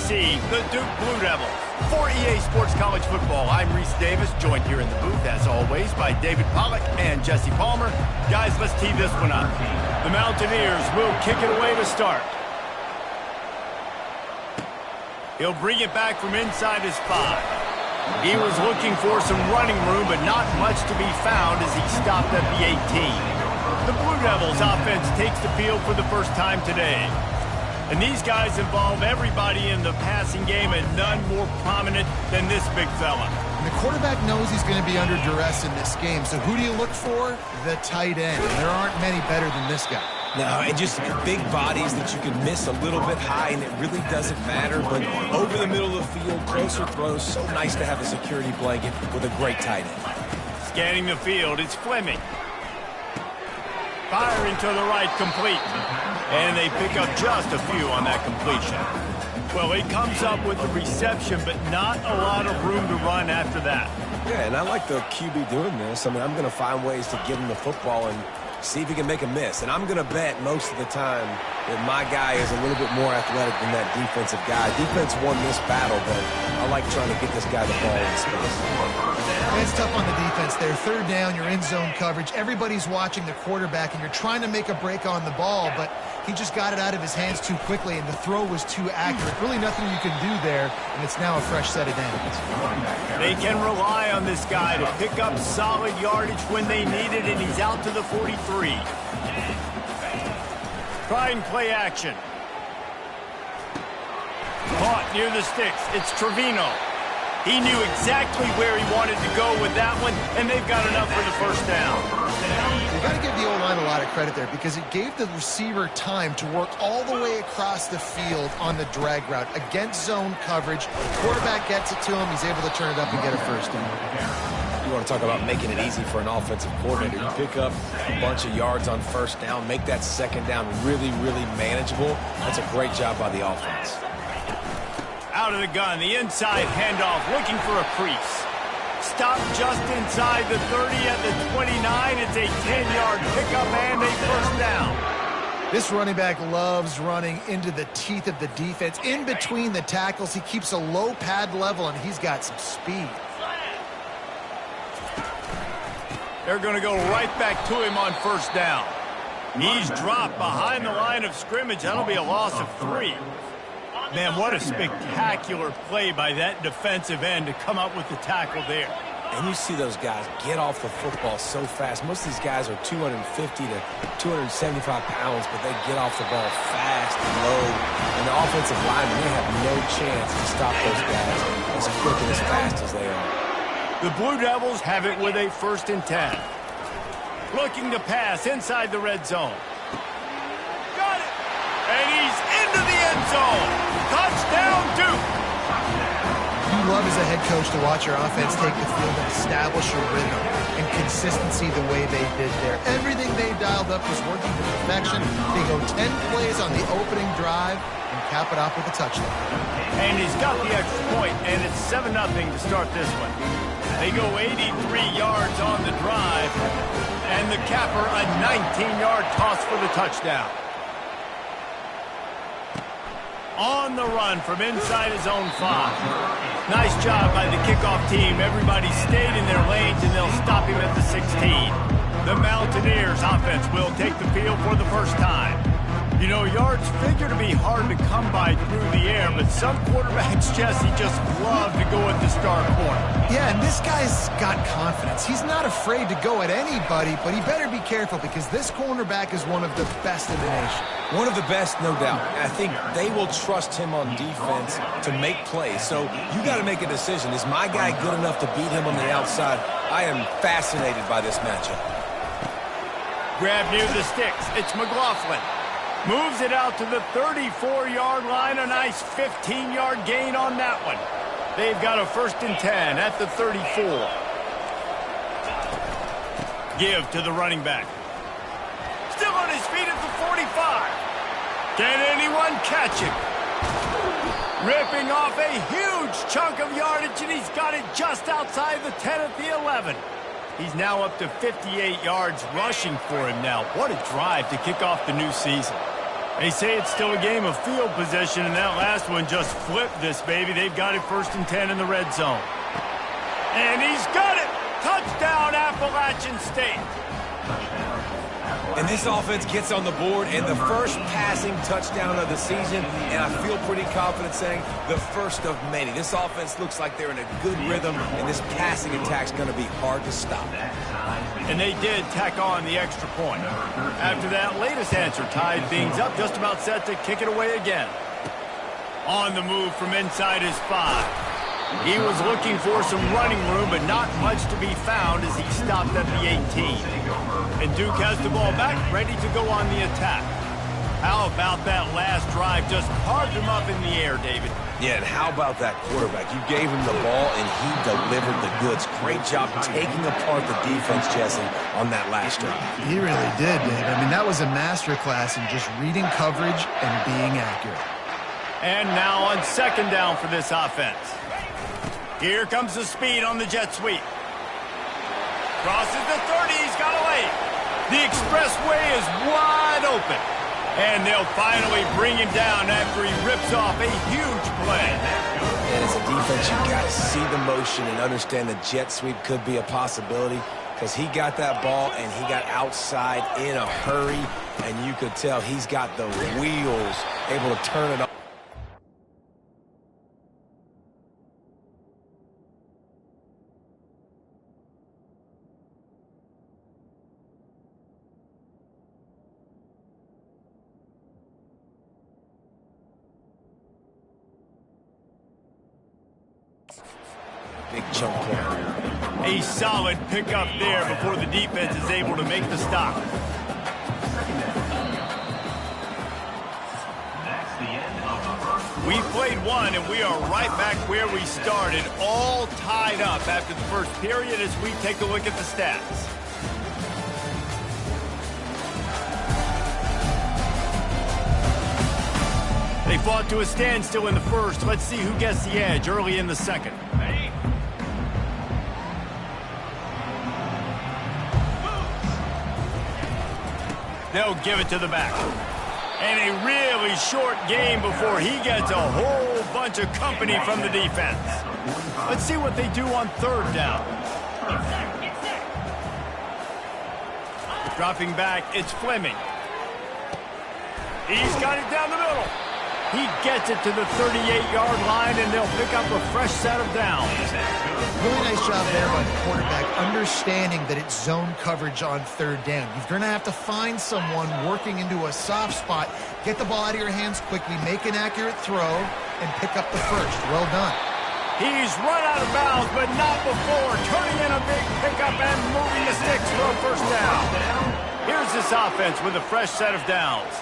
see the Duke Blue Devils. For EA Sports College Football, I'm Reese Davis, joined here in the booth, as always, by David Pollack and Jesse Palmer. Guys, let's tee this one up. The Mountaineers will kick it away to start. He'll bring it back from inside his 5. He was looking for some running room, but not much to be found as he stopped at the 18. The Blue Devils offense takes the field for the first time today. And these guys involve everybody in the passing game, and none more prominent than this big fella. And the quarterback knows he's going to be under duress in this game. So who do you look for? The tight end. And there aren't many better than this guy. No, and just big bodies that you can miss a little bit high, and it really doesn't matter. But over the middle of the field, closer throws, so nice to have a security blanket with a great tight end. Scanning the field, it's Fleming. Firing to the right, complete. And they pick up just a few on that completion. Well, he comes up with the reception, but not a lot of room to run after that. Yeah, and I like the QB doing this. I mean, I'm going to find ways to get him the football and see if he can make a miss. And I'm going to bet most of the time that my guy is a little bit more athletic than that defensive guy. Defense won this battle, but I like trying to get this guy the ball in space. And it's tough on the defense there. Third down, you're in zone coverage. Everybody's watching the quarterback, and you're trying to make a break on the ball, but he just got it out of his hands too quickly, and the throw was too accurate. Really nothing you can do there, and it's now a fresh set of downs. They can rely on this guy to pick up solid yardage when they need it, and he's out to the 43. Try and play action. Caught near the sticks. It's Trevino. He knew exactly where he wanted to go with that one, and they've got enough for the first down. You got to give the O-line a lot of credit there because it gave the receiver time to work all the way across the field on the drag route against zone coverage. The quarterback gets it to him. He's able to turn it up and get a first down. You want to talk about making it easy for an offensive coordinator. You pick up a bunch of yards on first down, make that second down really, really manageable. That's a great job by the offense. Out of the gun, the inside handoff, looking for a crease. Stop just inside the 30 at the 29. It's a 10-yard pickup and a first down. This running back loves running into the teeth of the defense. In between the tackles, he keeps a low pad level, and he's got some speed. They're going to go right back to him on first down. He's dropped behind the line of scrimmage. That'll be a loss of 3. Man, what a spectacular play by that defensive end to come up with the tackle there. And you see those guys get off the football so fast. Most of these guys are 250 to 275 pounds, but they get off the ball fast and low. And the offensive linemen, they have no chance to stop those guys as quick and as fast as they are. The Blue Devils have it with a 1st and 10. Looking to pass inside the red zone. Got it! And he's into the end zone. Touchdown, Duke! You love as a head coach to watch your offense take the field and establish a rhythm and consistency the way they did there. Everything they dialed up was working to perfection. They go 10 plays on the opening drive and cap it off with a touchdown. And he's got the extra point, and it's 7-0 to start this one. They go 83 yards on the drive, and the capper a 19-yard toss for the touchdown. On the run from inside his own 5. Nice job by the kickoff team. Everybody stayed in their lanes, and they'll stop him at the 16. The Mountaineers offense will take the field for the first time. You know, yards figure to be hard to come by through the air, but some quarterbacks, Jesse, just love to go at the star corner. Yeah, and this guy's got confidence. He's not afraid to go at anybody, but he better be careful because this cornerback is one of the best in the nation. One of the best, no doubt. I think they will trust him on defense to make plays. So you got to make a decision. Is my guy good enough to beat him on the outside? I am fascinated by this matchup. Grab near the sticks. It's McLaughlin. Moves it out to the 34-yard line. A nice 15-yard gain on that one. They've got a 1st and 10 at the 34. Give to the running back. Still on his feet at the 45. Can anyone catch him? Ripping off a huge chunk of yardage, and he's got it just outside the 10 at the 11. He's now up to 58 yards rushing for him now. What a drive to kick off the new season. They say it's still a game of field possession, and that last one just flipped this baby. They've got it 1st and 10 in the red zone. And he's got it! Touchdown, Appalachian State! And this offense gets on the board, and the first passing touchdown of the season, and I feel pretty confident saying the first of many. This offense looks like they're in a good rhythm, and this passing attack's going to be hard to stop. And they did tack on the extra point. After that latest answer tied things up, just about set to kick it away again. On the move from inside his 5. He was looking for some running room, but not much to be found as he stopped at the 18. And Duke has the ball back, ready to go on the attack. How about that last drive? Just carved him up in the air, David. Yeah, and how about that quarterback? You gave him the ball, and he delivered the goods. Great job taking apart the defense, Jesse, on that last drive. He really did, Dave. I mean, that was a masterclass in just reading coverage and being accurate. And now on 2nd down for this offense. Here comes the speed on the jet sweep. Crosses the 30, he's got away. The expressway is wide open. And they'll finally bring him down after he rips off a huge play. And as a defense, you've got to see the motion and understand the jet sweep could be a possibility, because he got that ball and he got outside in a hurry, and you could tell he's got the wheels able to turn it off. Big chunk play. A solid pickup there before the defense is able to make the stop. We played one, and we are right back where we started, all tied up after the first period as we take a look at the stats. They fought to a standstill in the first. Let's see who gets the edge early in the second. They'll give it to the back. And a really short game before he gets a whole bunch of company from the defense. Let's see what they do on 3rd down. Dropping back, it's Fleming. He's got it down the middle. He gets it to the 38-yard line, and they'll pick up a fresh set of downs. Really nice job there by the quarterback, understanding that it's zone coverage on 3rd down. You're going to have to find someone working into a soft spot, get the ball out of your hands quickly, make an accurate throw, and pick up the first. Well done. He's run out of bounds, but not before turning in a big pickup and moving the sticks for a first down. Here's this offense with a fresh set of downs.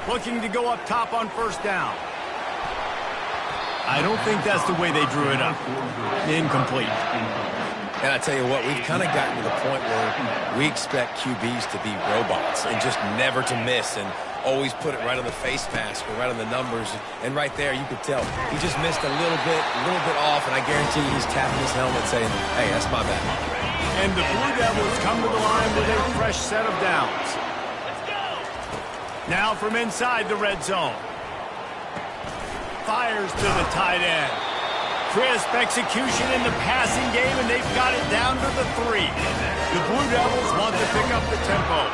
Looking to go up top on 1st down. I don't think that's the way they drew it up. Incomplete. And I tell you what, we've kind of gotten to the point where we expect QBs to be robots and just never to miss and always put it right on the face mask or right on the numbers. And right there, you could tell he just missed a little bit off, and I guarantee he's tapping his helmet saying, hey, that's my bad. And the Blue Devils come to the line with a fresh set of downs. Now from inside the red zone. Fires to the tight end. Crisp execution in the passing game, and they've got it down to the 3. The Blue Devils want to pick up the tempo.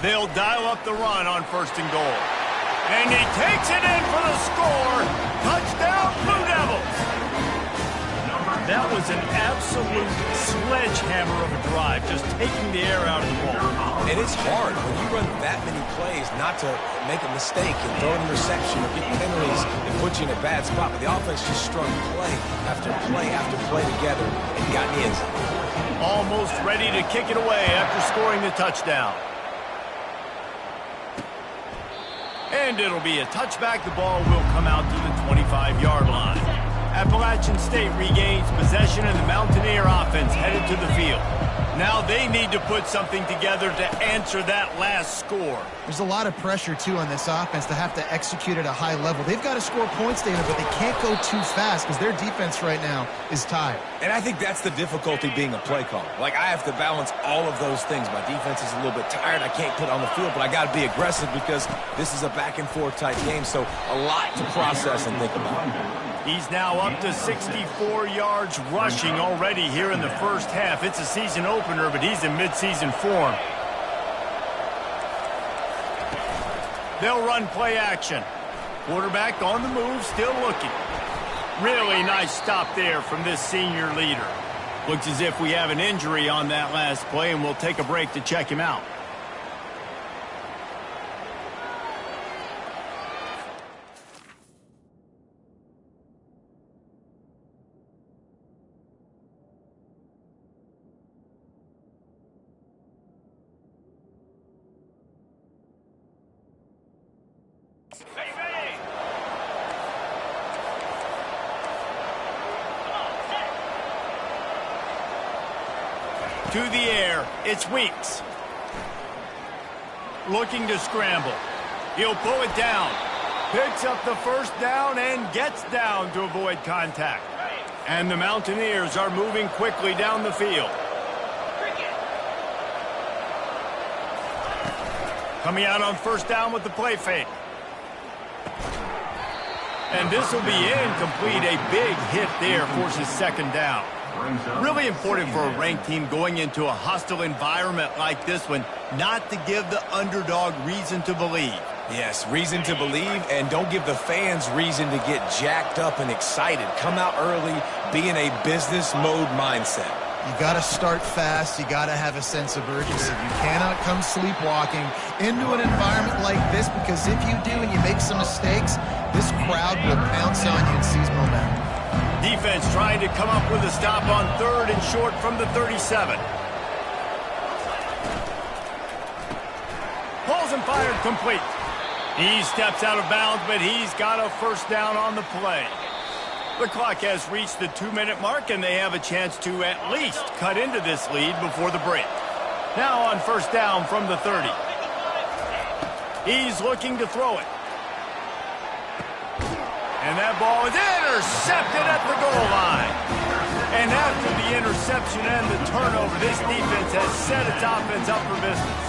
They'll dial up the run on 1st and goal. And he takes it in for the score. Touchdown, Blue Devils. That was an absolute sledgehammer of a drive, just taking the air out of the ball. And it's hard when you run that many plays not to make a mistake and throw an interception or get penalties and put you in a bad spot. But the offense just strung play after play after play together and got in the end zone. Almost ready to kick it away after scoring the touchdown. And it'll be a touchback. The ball will come out to the 25-yard line. Appalachian State regains possession, and the Mountaineer offense headed to the field. Now they need to put something together to answer that last score. There's a lot of pressure, too, on this offense to have to execute at a high level. They've got to score points, David, but they can't go too fast because their defense right now is tired. And I think that's the difficulty being a play caller. Like, I have to balance all of those things. My defense is a little bit tired. I can't put on the field, but I got to be aggressive because this is a back-and-forth type game, so a lot to process and think about. He's now up to 64 yards rushing already here in the first half. It's a season opener, but he's in midseason form. They'll run play action. Quarterback on the move, still looking. Really nice stop there from this senior leader. Looks as if we have an injury on that last play, and we'll take a break to check him out. To the air, it's Weeks. Looking to scramble. He'll pull it down. Picks up the first down and gets down to avoid contact. And the Mountaineers are moving quickly down the field. Coming out on first down with the play fake. And this will be incomplete. A big hit there forces second down. Really important for a ranked team going into a hostile environment like this one, not to give the underdog reason to believe. Yes, reason to believe, and don't give the fans reason to get jacked up and excited. Come out early, be in a business mode mindset. You got to start fast. You got to have a sense of urgency. You cannot come sleepwalking into an environment like this, because if you do and you make some mistakes, this crowd will pounce on you and seize momentum. Defense trying to come up with a stop on third and short from the 37. Pulls and fired complete. He steps out of bounds, but he's got a first down on the play. The clock has reached the 2-minute mark, and they have a chance to at least cut into this lead before the break. Now on first down from the 30. He's looking to throw it. And that ball is intercepted at the goal line. And after the interception and the turnover, this defense has set its offense up for business.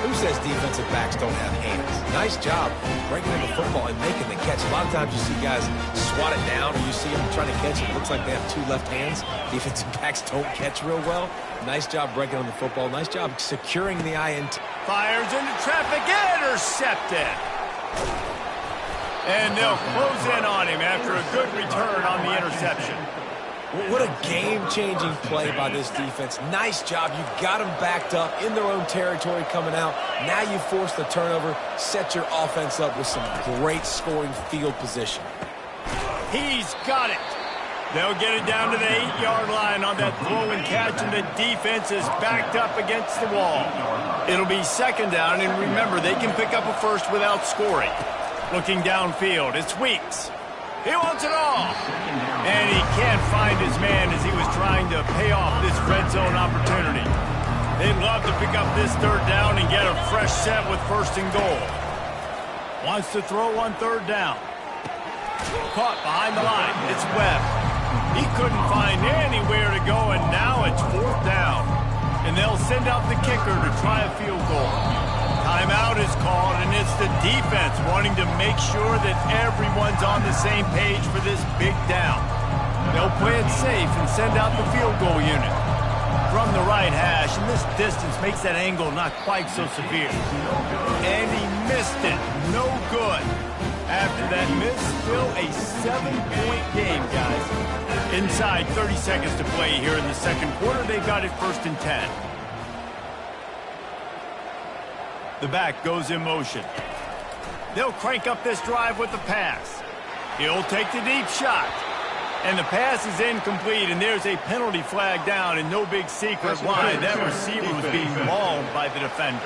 Who says defensive backs don't have hands? Nice job breaking in the football and making the catch. A lot of times you see guys swat it down, or you see them trying to catch it. It looks like they have two left hands. Defensive backs don't catch real well. Nice job breaking on the football. Nice job securing the INT. Fires into traffic, intercepted. And they'll close in on him after a good return on the interception. What a game-changing play by this defense. Nice job. You've got them backed up in their own territory coming out. Now you force the turnover, set your offense up with some great scoring field position. He's got it. They'll get it down to the 8-yard line on that throw and catch, and the defense is backed up against the wall. It'll be second down, and remember, they can pick up a first without scoring. Looking downfield, it's Weeks. He wants it all. And he can't find his man as he was trying to pay off this red zone opportunity. They'd love to pick up this third down and get a fresh set with first and goal. Wants to throw on third down. Caught behind the line. It's Webb. He couldn't find anywhere to go, and now it's fourth down. And they'll send out the kicker to try a field goal. Timeout is called, and it's the defense wanting to make sure that everyone's on the same page for this big down. They'll play it safe and send out the field goal unit. From the right hash, and this distance makes that angle not quite so severe. And he missed it. No good. After that miss, still a 7-point game, guys. Inside 30 seconds to play here in the second quarter. They've got it first and 10. The back goes in motion. They'll crank up this drive with the pass. He'll take the deep shot. And the pass is incomplete, and there's a penalty flag down, and no big secret why. That receiver was being mauled by the defender.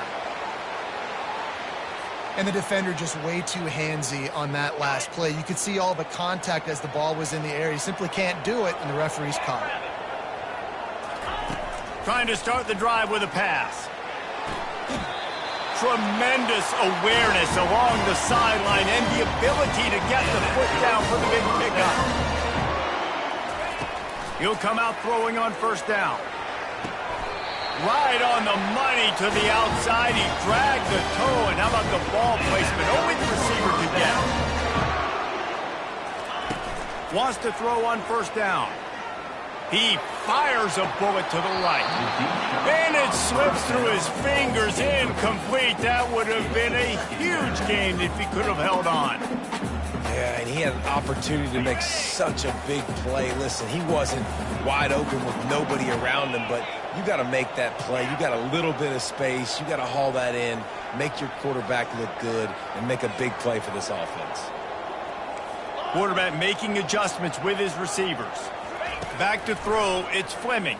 And the defender just way too handsy on that last play. You could see all the contact as the ball was in the air. He simply can't do it, and the referee's caught it. Trying to start the drive with a pass. Tremendous awareness along the sideline and the ability to get the foot down for the big pickup. He'll come out throwing on first down. Right on the money to the outside. He dragged the toe, and how about the ball placement? Only the receiver could get. Wants to throw on first down. He fires a bullet to the right. And it slips through his fingers, incomplete. That would have been a huge gain if he could have held on. Yeah, and he had an opportunity to make such a big play. Listen, he wasn't wide open with nobody around him, but you got to make that play. You got a little bit of space. You got to haul that in, make your quarterback look good, and make a big play for this offense. Quarterback making adjustments with his receivers. Back to throw, it's Fleming.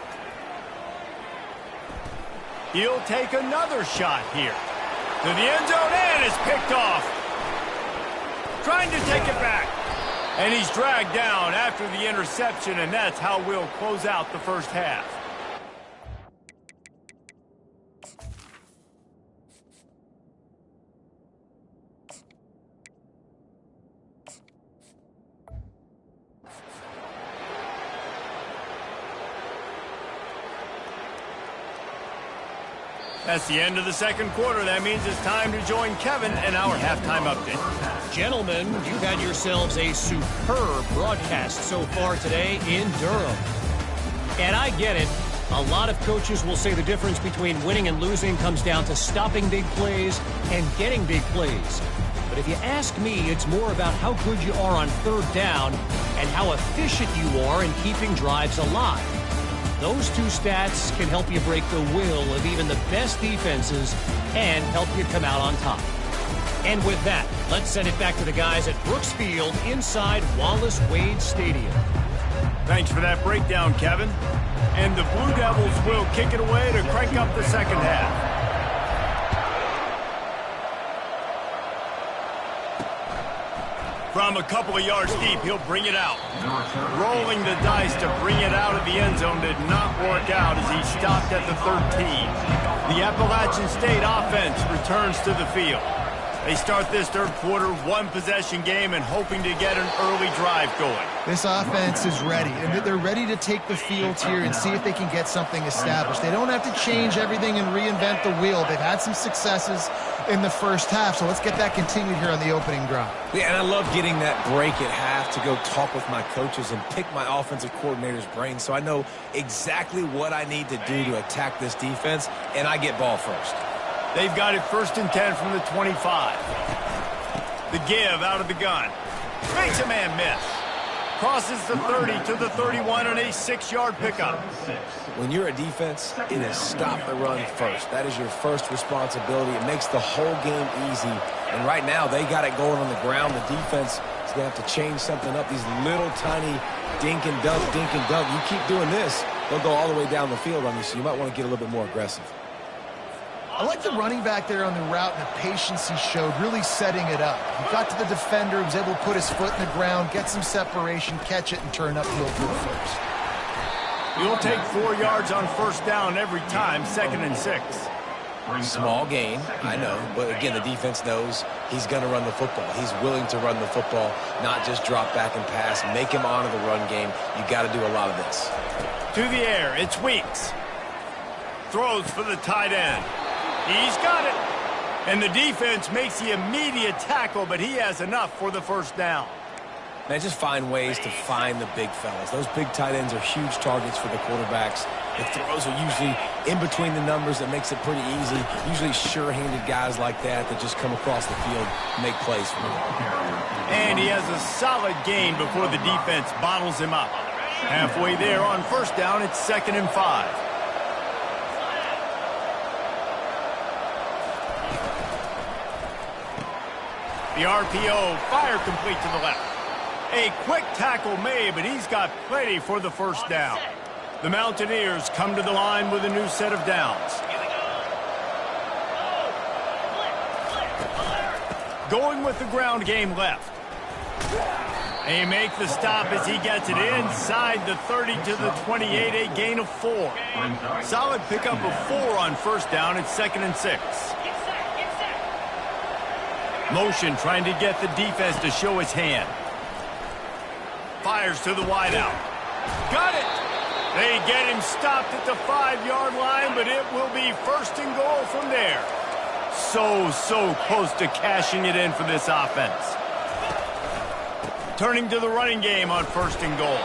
He'll take another shot here. To the end zone, and it's picked off. Trying to take it back. And he's dragged down after the interception, and that's how we'll close out the first half. That's the end of the second quarter. That means it's time to join Kevin in our halftime update. Gentlemen, you've had yourselves a superb broadcast so far today in Durham. And I get it. A lot of coaches will say the difference between winning and losing comes down to stopping big plays and getting big plays. But if you ask me, it's more about how good you are on third down and how efficient you are in keeping drives alive. Those two stats can help you break the will of even the best defenses and help you come out on top. And with that, let's send it back to the guys at Brooks Field inside Wallace Wade Stadium. Thanks for that breakdown, Kevin. And the Blue Devils will kick it away to crank up the second half. From a couple of yards deep, he'll bring it out. Rolling the dice to bring it out of the end zone did not work out as he stopped at the 13. The Appalachian State offense returns to the field. They start this third quarter, one-possession game, and hoping to get an early drive going. This offense is ready, and they're ready to take the field here and see if they can get something established. They don't have to change everything and reinvent the wheel. They've had some successes in the first half, so let's get that continued here on the opening drive. Yeah, and I love getting that break at half to go talk with my coaches and pick my offensive coordinator's brain so I know exactly what I need to do to attack this defense, and I get ball first. They've got it 1st and 10 from the 25. The give out of the gun. Makes a man miss. Crosses the 30 to the 31 on a 6-yard pickup. When you're a defense, it is stop the run first. That is your first responsibility. It makes the whole game easy. And right now, they got it going on the ground. The defense is going to have to change something up. These little tiny dink and dunk, dink and dunk. You keep doing this, they'll go all the way down the field on you, so you might want to get a little bit more aggressive. I like the running back there on the route and the patience he showed, really setting it up. He got to the defender, was able to put his foot in the ground, get some separation, catch it, and turn upfield for the first. You'll take 4 yards on first down every time, 2nd and 6. Small gain, I know, but again, the defense knows he's going to run the football. He's willing to run the football, not just drop back and pass, make him honor the run game. You got to do a lot of this. To the air, it's Weeks. Throws for the tight end. He's got it. And the defense makes the immediate tackle, but he has enough for the first down. Man, just find ways to find the big fellas. Those big tight ends are huge targets for the quarterbacks. The throws are usually in between the numbers. That makes it pretty easy. Usually sure-handed guys like that just come across the field and make plays for them. And he has a solid gain before the defense bottles him up. Halfway there on first down, it's 2nd and 5. The RPO, fire complete to the left. A quick tackle made, but he's got plenty for the first down. The Mountaineers come to the line with a new set of downs. Going with the ground game left. They make the stop as he gets it inside the 30 to the 28, a gain of 4. Solid pickup of 4 on first down. It's 2nd and 6. Motion trying to get the defense to show his hand. Fires to the wideout. Got it! They get him stopped at the 5-yard line, but it will be 1st and goal from there. So close to cashing it in for this offense. Turning to the running game on 1st and goal.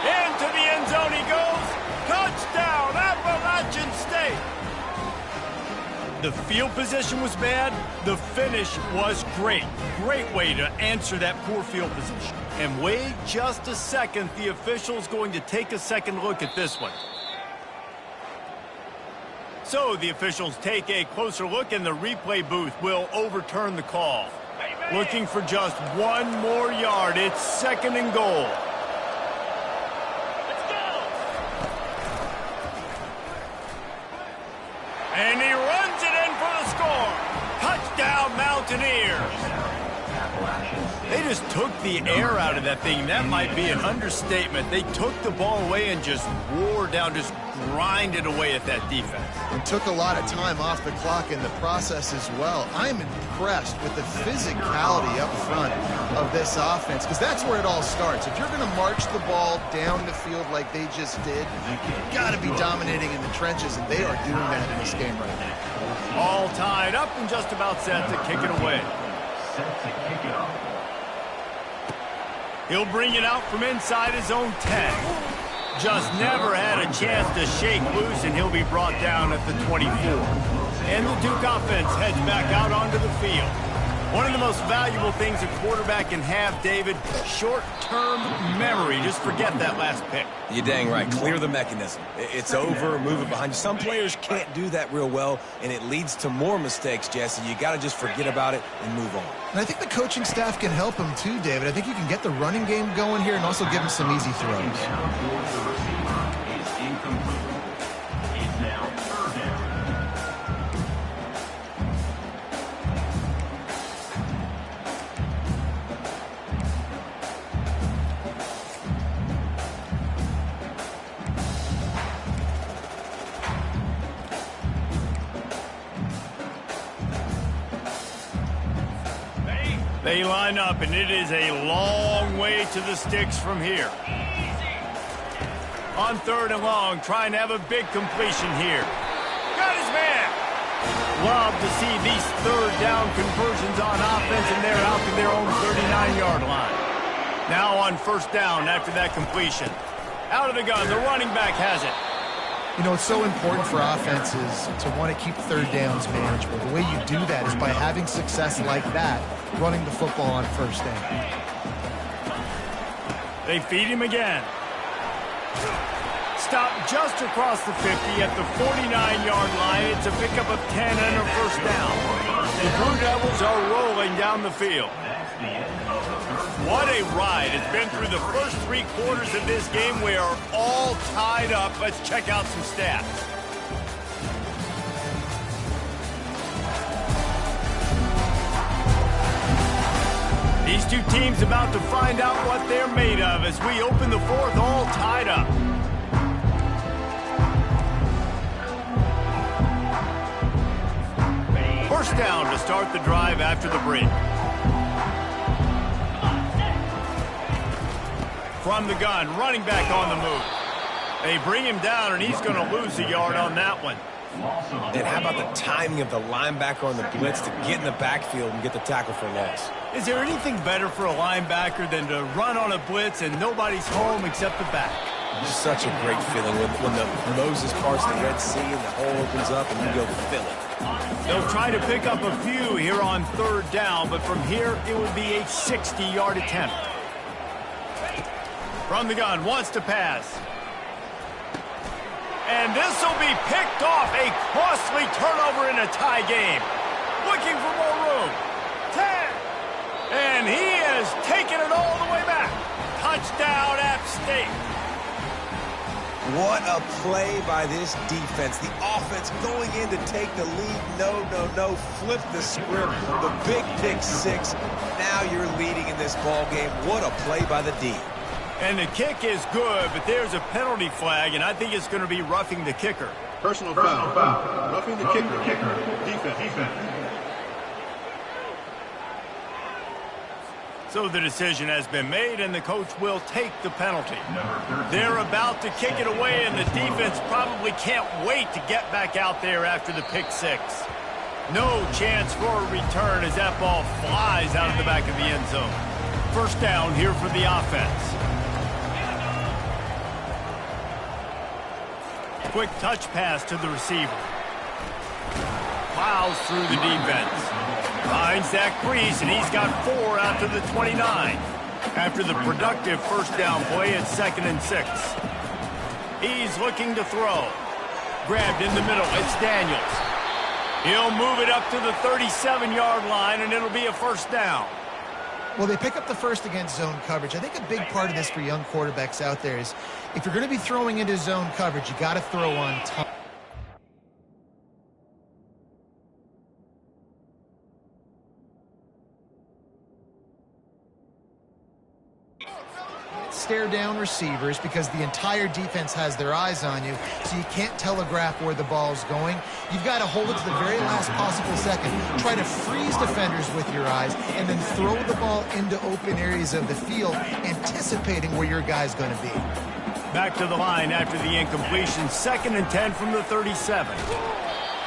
Into the end zone he goes. Touchdown, Appalachian State. The field position was bad. The finish was great. Great way to answer that poor field position. And wait just a second. The official's going to take a second look at this one. So the officials take a closer look, and the replay booth will overturn the call. Looking for just 1 more yard. It's 2nd and goal. Let's go. And he runs it in for the score. Touchdown, Mountaineers. They just took the air out of that thing. That might be an understatement. They took the ball away and just wore down, just grinded away at that defense. And took a lot of time off the clock in the process as well. I'm impressed with the physicality up front of this offense, because that's where it all starts. If you're going to march the ball down the field like they just did, you've got to be dominating in the trenches, and they are doing that in this game right now. All tied up and just about set to kick it away. He'll bring it out from inside his own 10. Just never had a chance to shake loose, and he'll be brought down at the 24. And the Duke offense heads back out onto the field. One of the most valuable things a quarterback can have, David, short-term memory. Just forget that last pick. You're dang right. Clear the mechanism. It's over, move it behind you. Some players can't do that real well, and it leads to more mistakes, Jesse. You got to just forget about it and move on. And I think the coaching staff can help him too, David. I think you can get the running game going here and also give him some easy throws. They line up, and it is a long way to the sticks from here. On 3rd and long, trying to have a big completion here. Got his man. Love to see these 3rd down conversions on offense, and they're out to their own 39-yard line. Now on 1st down after that completion. Out of the gun, the running back has it. You know, it's so important for offenses to want to keep 3rd downs manageable. The way you do that is by having success like that, running the football on 1st down. They feed him again. Stop just across the 50 at the 49-yard line. It's a pickup of 10 and a 1st down. The Blue Devils are rolling down the field. What a ride. It's been through the first 3 quarters of this game. We are all tied up. Let's check out some stats. These two teams about to find out what they're made of as we open the 4th, all tied up. First down to start the drive after the break. From the gun, running back on the move. They bring him down, and he's going to lose a yard on that one. And how about the timing of the linebacker on the blitz to get in the backfield and get the tackle for loss? Is there anything better for a linebacker than to run on a blitz and nobody's home except the back? Just such a great feeling when the Moses parts the Red Sea and the hole opens up and you go fill it. They'll try to pick up a few here on 3rd down, but from here it would be a 60-yard attempt. From the gun, wants to pass. And this will be picked off. A costly turnover in a tie game. Looking for more room. 10. And he has taken it all the way back. Touchdown, App State. What a play by this defense. The offense going in to take the lead. No. Flip the script. The big pick six. Now you're leading in this ball game. What a play by the D. And the kick is good, but there's a penalty flag, and I think it's going to be roughing the kicker. Personal foul. Roughing the kicker. Defense. So the decision has been made, and the coach will take the penalty. They're about to kick it away, and the defense probably can't wait to get back out there after the pick six. No chance for a return as that ball flies out of the back of the end zone. First down here for the offense. Quick touch pass to the receiver. Plows through the defense. Finds that crease, and he's got 4 out to the 29. After the productive first down play, it's 2nd and 6. He's looking to throw. Grabbed in the middle, it's Daniels. He'll move it up to the 37-yard line, and it'll be a first down. Well, they pick up the first against zone coverage. I think a big part of this for young quarterbacks out there is if you're going to be throwing into zone coverage, you got to throw on time. Stare down receivers because the entire defense has their eyes on you, so you can't telegraph where the ball's going. You've got to hold it to the very last possible second. Try to freeze defenders with your eyes and then throw the ball into open areas of the field, anticipating where your guy's going to be. Back to the line after the incompletion. 2nd and 10 from the 37.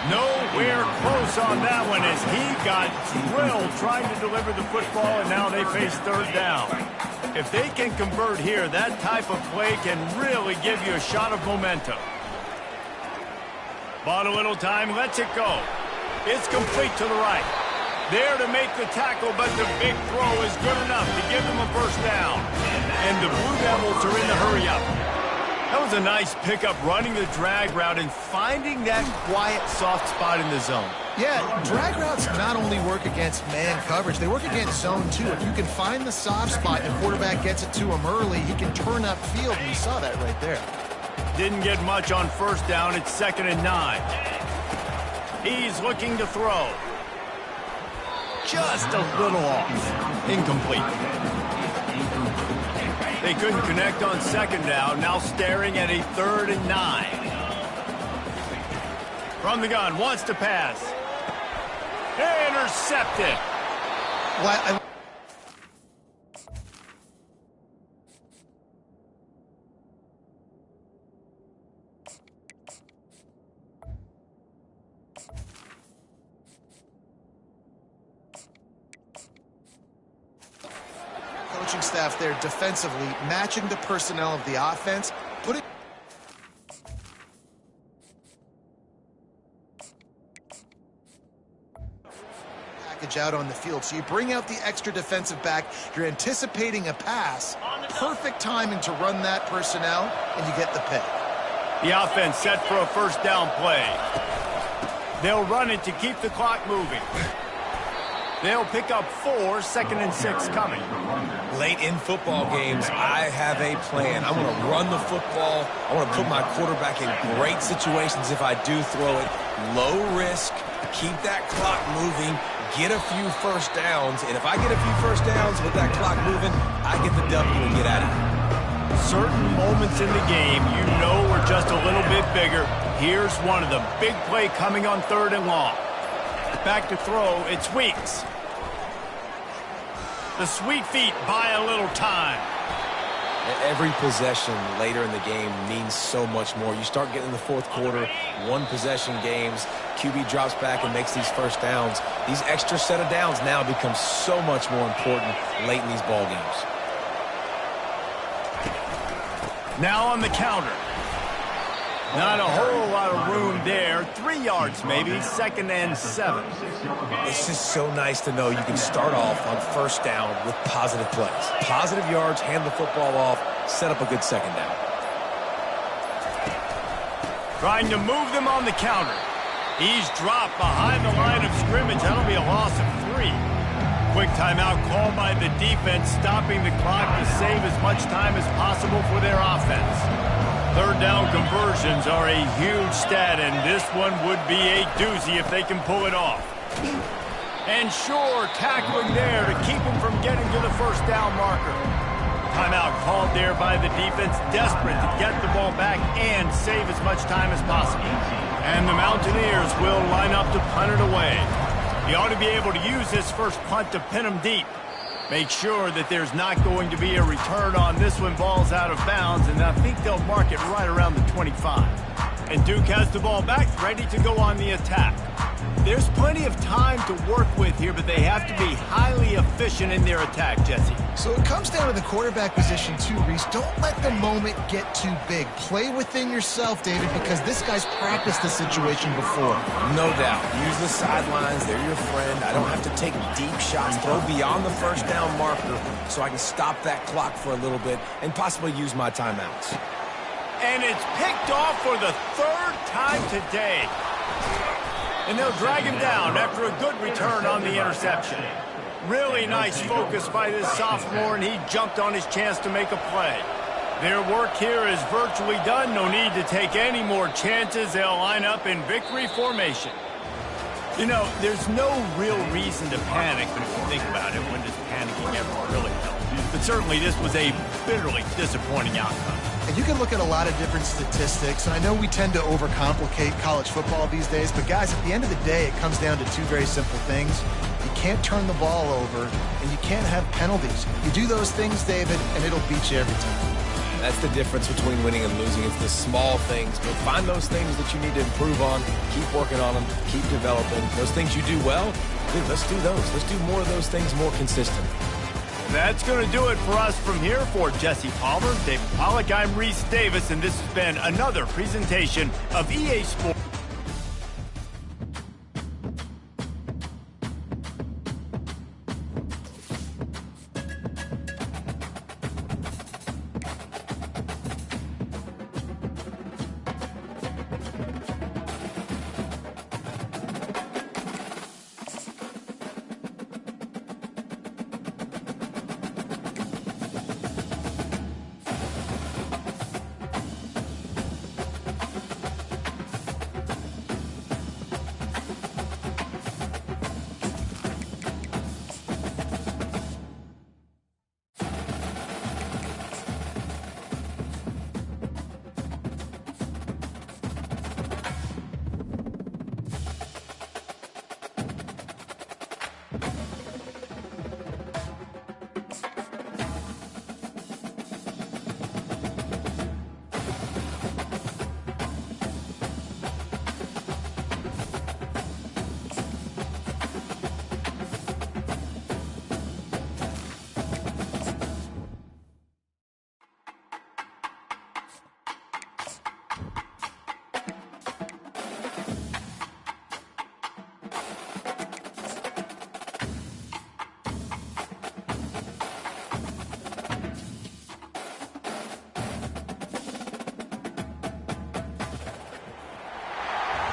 Nowhere close on that one as he got drilled trying to deliver the football, and now they face 3rd down. If they can convert here, that type of play can really give you a shot of momentum. Bought a little time, lets it go. It's complete to the right. There to make the tackle, but the big throw is good enough to give them a first down. And the Blue Devils are in the hurry-up. That was a nice pickup, running the drag route and finding that quiet, soft spot in the zone. Yeah, drag routes not only work against man coverage, they work against zone too. If you can find the soft spot and the quarterback gets it to him early, he can turn upfield, and you saw that right there. Didn't get much on first down. It's 2nd and 9. He's looking to throw. Just a little off. Incomplete. They couldn't connect on 2nd down. Now staring at a 3rd and 9. From the gun, wants to pass. Intercepted. Well, coaching staff there defensively, matching the personnel of the offense, putting package out on the field. So you bring out the extra defensive back, you're anticipating a pass, perfect timing to run that personnel, and you get the pick. The offense set for a first down play. They'll run it to keep the clock moving. They'll pick up 4, 2nd and 6 coming. Late in football games, I have a plan. I want to run the football. I want to put my quarterback in great situations if I do throw it. Low risk, keep that clock moving, get a few first downs. And if I get a few first downs with that clock moving, I get the W and get out of here. Certain moments in the game you know are just a little bit bigger. Here's one of them. Big play coming on 3rd and long. Back to throw, it's Weeks. The sweet feet buy a little time. Every possession later in the game means so much more. You start getting in the 4th quarter, 1-possession games, QB drops back and makes these first downs. These extra set of downs now become so much more important late in these ball games. Now on the counter. Not a whole lot of room there. 3 yards maybe, 2nd and 7. It's just so nice to know you can start off on first down with positive plays. Positive yards, hand the football off, set up a good 2nd down. Trying to move them on the counter. He's dropped behind the line of scrimmage. That'll be a loss of 3. Quick timeout called by the defense, stopping the clock to save as much time as possible for their offense. Third down conversions are a huge stat, and this one would be a doozy if they can pull it off. And sure, tackling there to keep him from getting to the first down marker. Timeout called there by the defense, desperate to get the ball back and save as much time as possible. And the Mountaineers will line up to punt it away. He ought to be able to use this first punt to pin him deep. Make sure that there's not going to be a return on this when ball's out of bounds, and I think they'll mark it right around the 25. And Duke has the ball back, ready to go on the attack. There's plenty of time to work with here, but they have to be highly efficient in their attack, Jesse. So it comes down to the quarterback position too, Reese. Don't let the moment get too big. Play within yourself, David, because this guy's practiced the situation before. No doubt. Use the sidelines. They're your friend. I don't have to take deep shots. Go beyond the first down marker so I can stop that clock for a little bit and possibly use my timeouts. And it's picked off for the third time today. And they'll drag him down after a good return on the interception. Really nice focus by this sophomore, and he jumped on his chance to make a play. Their work here is virtually done. No need to take any more chances. They'll line up in victory formation. You know, there's no real reason to panic, but if you think about it, when does panicking ever really help? But certainly this was a bitterly disappointing outcome. And you can look at a lot of different statistics, and I know we tend to overcomplicate college football these days, but guys, at the end of the day, it comes down to two very simple things. You can't turn the ball over, and you can't have penalties. You do those things, David, and it'll beat you every time. That's the difference between winning and losing. It's the small things, but find those things that you need to improve on, keep working on them, keep developing. Those things you do well, dude, let's do those. Let's do more of those things more consistent. That's going to do it for us from here. For Jesse Palmer, David Pollack, I'm Reese Davis, and this has been another presentation of EA Sports.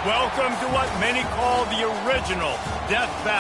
Welcome to what many call the original Death Valley.